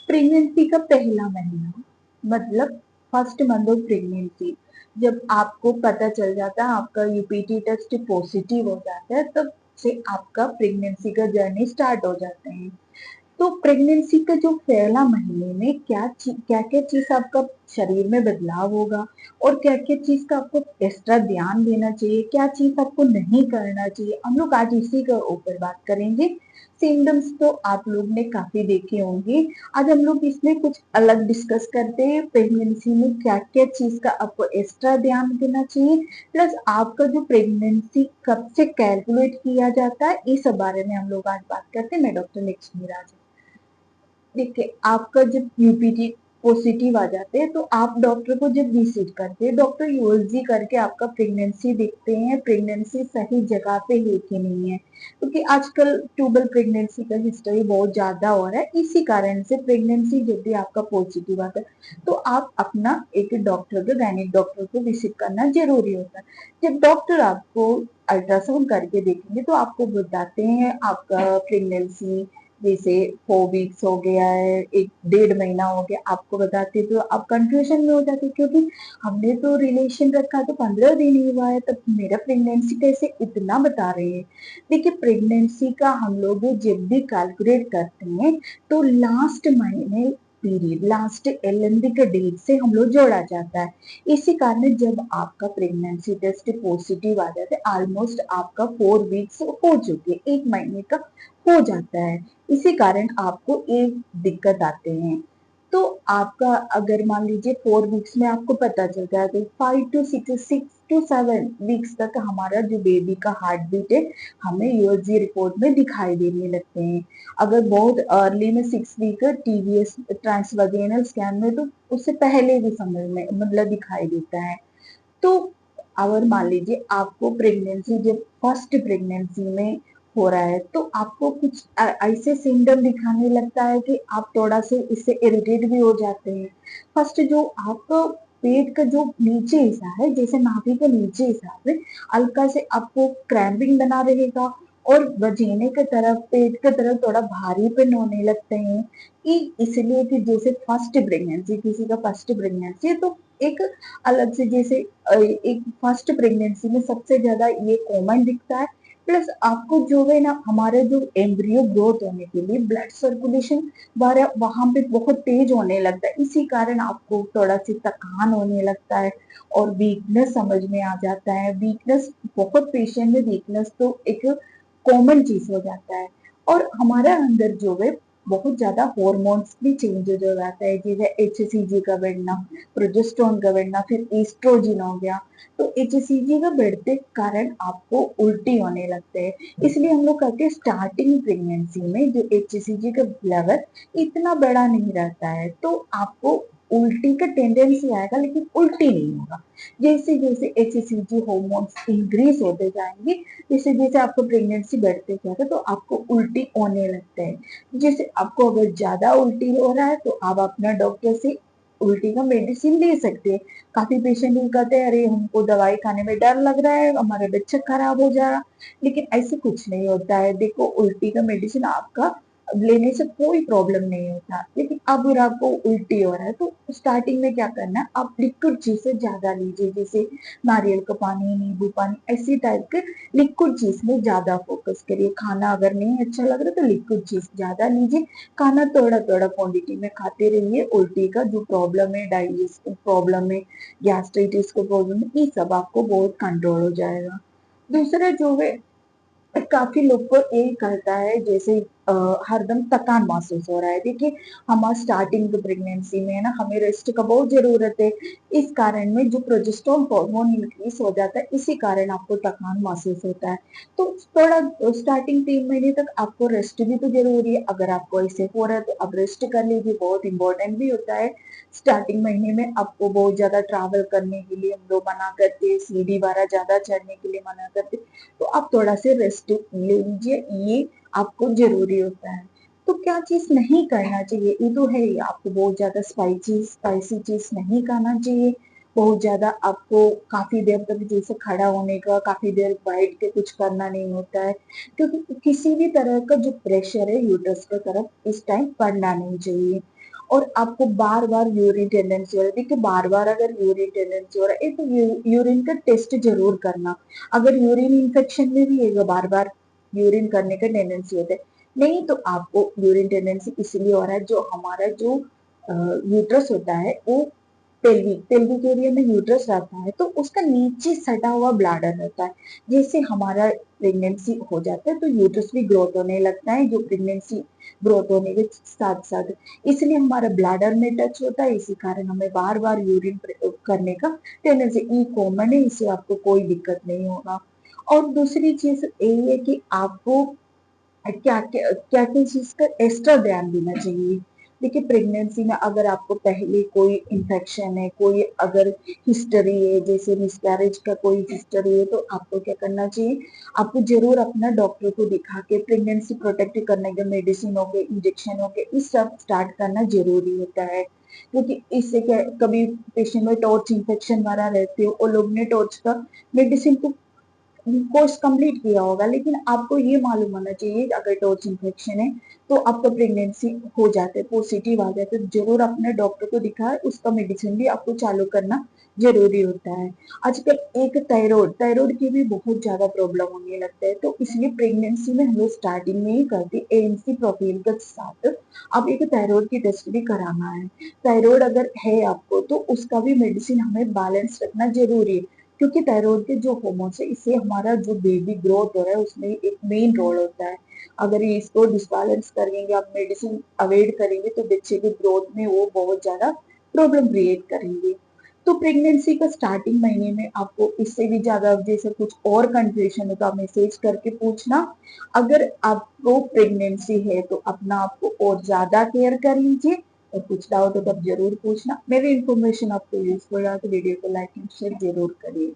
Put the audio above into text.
Pregnancy का पहला महीना मतलब फर्स्ट मंथ ऑफ प्रेगनेंसी, जब आपको पता चल जाता है आपका यूपीटी टेस्ट पॉजिटिव हो जाता है, तब से आपका प्रेगनेंसी का जर्नी स्टार्ट हो जाते हैं। तो प्रेगनेंसी का जो पहला महीने में क्या क्या चीज आपका शरीर में बदलाव होगा और क्या क्या चीज का आपको एक्स्ट्रा ध्यान देना चाहिए, क्या चीज आपको नहीं करना चाहिए, हम लोग आज इसी के ऊपर बात करेंगे। सिम्टम्स तो आप लोग ने काफी देखे होंगे। आज हम लोग इसमें कुछ अलग डिस्कस करते हैं, प्रेगनेंसी में क्या क्या चीज का आपको एक्स्ट्रा ध्यान देना चाहिए, प्लस आपका जो प्रेगनेंसी कब से कैलकुलेट किया जाता है, इस बारे में हम लोग आज बात करते हैं। मैं डॉक्टर लक्ष्मी राज। देखिए, आपका जब यूपीटी पॉजिटिव आ जाते हैं तो आप डॉक्टर को जब विजिट करते हैं, डॉक्टर यूएसजी करके आपका प्रेगनेंसी देखते हैं, प्रेगनेंसी सही जगह पे है कि नहीं है, क्योंकि आजकल ट्यूबल प्रेगनेंसी का हिस्ट्री बहुत ज्यादा हो रहा है। इसी कारण से प्रेगनेंसी जब भी आपका पॉजिटिव आता है तो आप अपना एक डॉक्टर को, गायनिक डॉक्टर को विजिट करना जरूरी होता है। जब डॉक्टर आपको अल्ट्रासाउंड करके देखेंगे तो आपको बताते हैं आपका प्रेगनेंसी जैसे 4 वीक्स हो गया है, 1 डेढ़ महीना हो गया, आपको बताते तो आप कंफ्यूजन में हो जाते, क्योंकि हमने तो रिलेशन रखा तो 15 दिन ही हुआ है, तब मेरा प्रेगनेंसी कैसे इतना बता रहे हैं। देखिए, प्रेगनेंसी का हम लोग जब भी कैलकुलेट करते हैं तो लास्ट महीने पीरियड, लास्ट एलएमबी के डेट से हम लोग जोड़ा जाता है। इसी कारण जब आपका प्रेगनेंसी टेस्ट पॉजिटिव आ जाता है, ऑलमोस्ट आपका 4 वीक्स हो चुके, 1 महीने का हो जाता है। इसी कारण आपको एक दिक्कत आते हैं। तो आपका अगर मान लीजिए 4 वीक्स में आपको पता चलता है कि 5 to 6 to 7 वीक्स तक हमारा जो बेबी का हार्ट बीट है हमें यूएसजी रिपोर्ट में दिखाई देने लगते हैं। अगर बहुत अर्ली में 6 वीक टीवीएस ट्रांसवाजेनल स्कैन में तो उससे पहले भी समझ में मतलब दिखाई देता है। तो अगर मान लीजिए आपको प्रेगनेंसी जब फर्स्ट प्रेगनेंसी में हो रहा है तो आपको कुछ ऐसे सिम्टम दिखाने लगता है कि आप थोड़ा से इससे इरिटेट भी हो जाते हैं। फर्स्ट जो आपका पेट का जो नीचे हिस्सा है, जैसे नाभि का नीचे हिस्सा है, हल्का से आपको क्रैम्पिंग बना रहेगा और वजीने की तरफ, पेट की तरफ थोड़ा भारीपन होने लगते हैं। कि इसलिए कि जैसे फर्स्ट प्रेगनेंसी, किसी का फर्स्ट प्रेगनेंसी है तो एक अलग से जैसे एक फर्स्ट प्रेगनेंसी में सबसे ज्यादा ये कॉमन दिखता है। प्लस आपको जो है ना, हमारे जो एम्ब्रियो ग्रोथ होने के लिए ब्लड सर्कुलेशन वहां पे बहुत तेज होने लगता है। इसी कारण आपको थोड़ा सी थकान होने लगता है और वीकनेस समझ में आ जाता है। वीकनेस बहुत पेशेंट में वीकनेस तो एक कॉमन चीज हो जाता है। और हमारा अंदर जो है बहुत ज्यादा हॉर्मोन्स भी चेंजेस हो जाता है, जैसे एचसीजी का बढ़ना, प्रोजेस्टेरोन का बढ़ना, फिर एस्ट्रोजन हो गया। तो एचसीजी का बढ़ते कारण आपको उल्टी होने लगते हैं। इसलिए हम लोग कहते हैं स्टार्टिंग प्रेगनेंसी में जो एचसीजी का लेवल इतना बड़ा नहीं रहता है तो आपको उल्टी का टेंडेंसी आएगा, लेकिन उल्टी नहीं होगा। जैसे जैसे एचसीजी हार्मोन्स इंक्रीज होते जाएंगे, जैसे जैसे आपको प्रेगनेंसी बढ़ते जाएगा तो आपको उल्टी होने लगता है। जैसे आपको अगर ज्यादा उल्टी हो रहा है तो आप अपना डॉक्टर से उल्टी का मेडिसिन ले सकते हैं। काफी पेशेंट ये कहते हैं, अरे हमको दवाई खाने में डर लग रहा है, हमारा बच्चा खराब हो जाएगा। लेकिन ऐसे कुछ नहीं होता है। देखो, उल्टी का मेडिसिन आपका लेने से कोई प्रॉब्लम नहीं होता। लेकिन अब अगर आपको उल्टी हो रहा है तो स्टार्टिंग में क्या करना है, आप लिक्विड चीज से ज्यादा लीजिए, जैसे नारियल का पानी, नींबू पानी, ऐसी टाइप के लिक्विड चीज में ज्यादा फोकस करिए। खाना अगर नहीं अच्छा लग रहा तो लिक्विड चीज ज्यादा लीजिए। खाना थोड़ा थोड़ा क्वांटिटी में खाते रहिए। उल्टी का जो प्रॉब्लम है, डाइजेस्टिव प्रॉब्लम है, गैस्ट्राइटिस का प्रॉब्लम है, ये सब आपको बहुत कंट्रोल हो जाएगा। दूसरा जो है, काफी लोग को यही करता है, जैसे हरदम थकान महसूस हो रहा है। देखिए, हम स्टार्टिंग प्रेगनेंसी में है ना, हमें रेस्ट का बहुत जरूरत है। इस कारण में जो प्रोजेस्टेरोन हार्मोन इंक्रीज हो जाता है, इसी कारण आपको थकान महसूस होता है। तो थोड़ा स्टार्टिंग 3 महीने तक आपको रेस्ट भी तो जरूरी है। अगर आपको ऐसे हो रहा है तो अब रेस्ट कर लीजिए, बहुत इंपॉर्टेंट भी होता है। स्टार्टिंग महीने में आपको बहुत ज्यादा ट्रैवल करने के लिए हम लोग मना करते हैं, सीढ़ी वगैरह ज्यादा चढ़ने के लिए मना करते हैं, तो आप थोड़ा से रेस्ट ले लीजिए, ये आपको जरूरी होता है। तो क्या चीज नहीं करना चाहिए, ये तो है ही, आपको बहुत ज्यादा स्पाइसी चीज नहीं खाना चाहिए। बहुत ज्यादा आपको काफी देर तक जैसे खड़ा होने का, काफी देर बैठ के कुछ करना नहीं होता है, क्योंकि किसी भी तरह का जो प्रेशर है यूट्रस की तरफ इस टाइम पड़ना नहीं चाहिए। और आपको बार-बार यूरिन टेंडेंसी हो रही है। देखिए बार-बार अगर यूरिन टेंडेंसी हो रहा है, एक तो यूरिन का टेस्ट ज़रूर करना। अगर यूरिन इन्फेक्शन में भी है बार-बार यूरिन करने का टेंडेंसी होता है, नहीं तो आपको यूरिन टेंडेंसी इसलिए हो रहा है जो हमारा जो यूट्रस होता है वो पेल्विक एरिया में यूट्रस रहता है तो उसका नीचे सटा हुआ ब्लैडर रहता है। जैसे हमारा प्रेगनेंसी हो जाता है तो यूट्रस भी ग्रोथ होने लगता है जो प्रेगनेंसी ग्रोथ होने के साथ साथ इसलिए हमारा ब्लैडर में टच होता है इसी कारण हमें बार बार यूरिन करने का टेंडेंसी ई कॉमन है इससे आपको कोई दिक्कत नहीं होगा। और दूसरी चीज यही है कि आपको क्या क्या क्या क्या चीज का एक्स्ट्रा ध्यान देना चाहिए। देखिए प्रेगनेंसी में अगर आपको पहले कोई इन्फेक्शन है कोई अगर हिस्ट्री है जैसे मिसकैरेज का कोई हिस्ट्री है तो आपको क्या करना चाहिए, आपको जरूर अपना डॉक्टर को दिखा के प्रेगनेंसी प्रोटेक्ट करने के मेडिसिन हो गए इंजेक्शन हो गए इस सब स्टार्ट करना जरूरी होता है। क्योंकि इससे क्या कभी पेशेंट में टॉर्च इन्फेक्शन वाला रहते हो और लोग ने टॉर्च का मेडिसिन को कोर्स कंप्लीट किया होगा लेकिन आपको ये मालूम होना चाहिए कि अगर टॉर्च इन्फेक्शन है तो आपका प्रेगनेंसी हो जाता है पॉजिटिव आ जाता है तो जरूर अपने डॉक्टर को दिखाए उसका मेडिसिन भी आपको चालू करना जरूरी होता है। आजकल एक थायराइड की भी बहुत ज्यादा प्रॉब्लम होने लगता है तो इसलिए प्रेगनेंसी में हम लोग स्टार्टिंग में ही करते एएनसी प्रोफाइल के साथ अब एक थायराइड की टेस्ट भी कराना है। थायराइड अगर है आपको तो उसका भी मेडिसिन हमें बैलेंस रखना जरूरी है क्योंकि थायराइड के जो हार्मोन्स है इससे हमारा जो बेबी ग्रोथ हो रहा है उसमें एक मेन रोल होता है। अगर ये इसको डिसबैलेंस करेंगे आप मेडिसिन अवॉइड करेंगे तो बच्चे के ग्रोथ में वो बहुत ज्यादा प्रॉब्लम क्रिएट करेंगे। तो प्रेगनेंसी का स्टार्टिंग महीने में आपको इससे भी ज्यादा जैसे कुछ और कंफ्यूजन हो तो आप मैसेज करके पूछना। अगर आपको प्रेगनेंसी है तो अपना आपको और ज्यादा केयर कर लीजिए और कुछ डाउट हो तो आप जरूर पूछना। मेरी इन्फॉर्मेशन आपको यूजफुल रहा तो वीडियो को लाइक एंड शेयर जरूर करिए।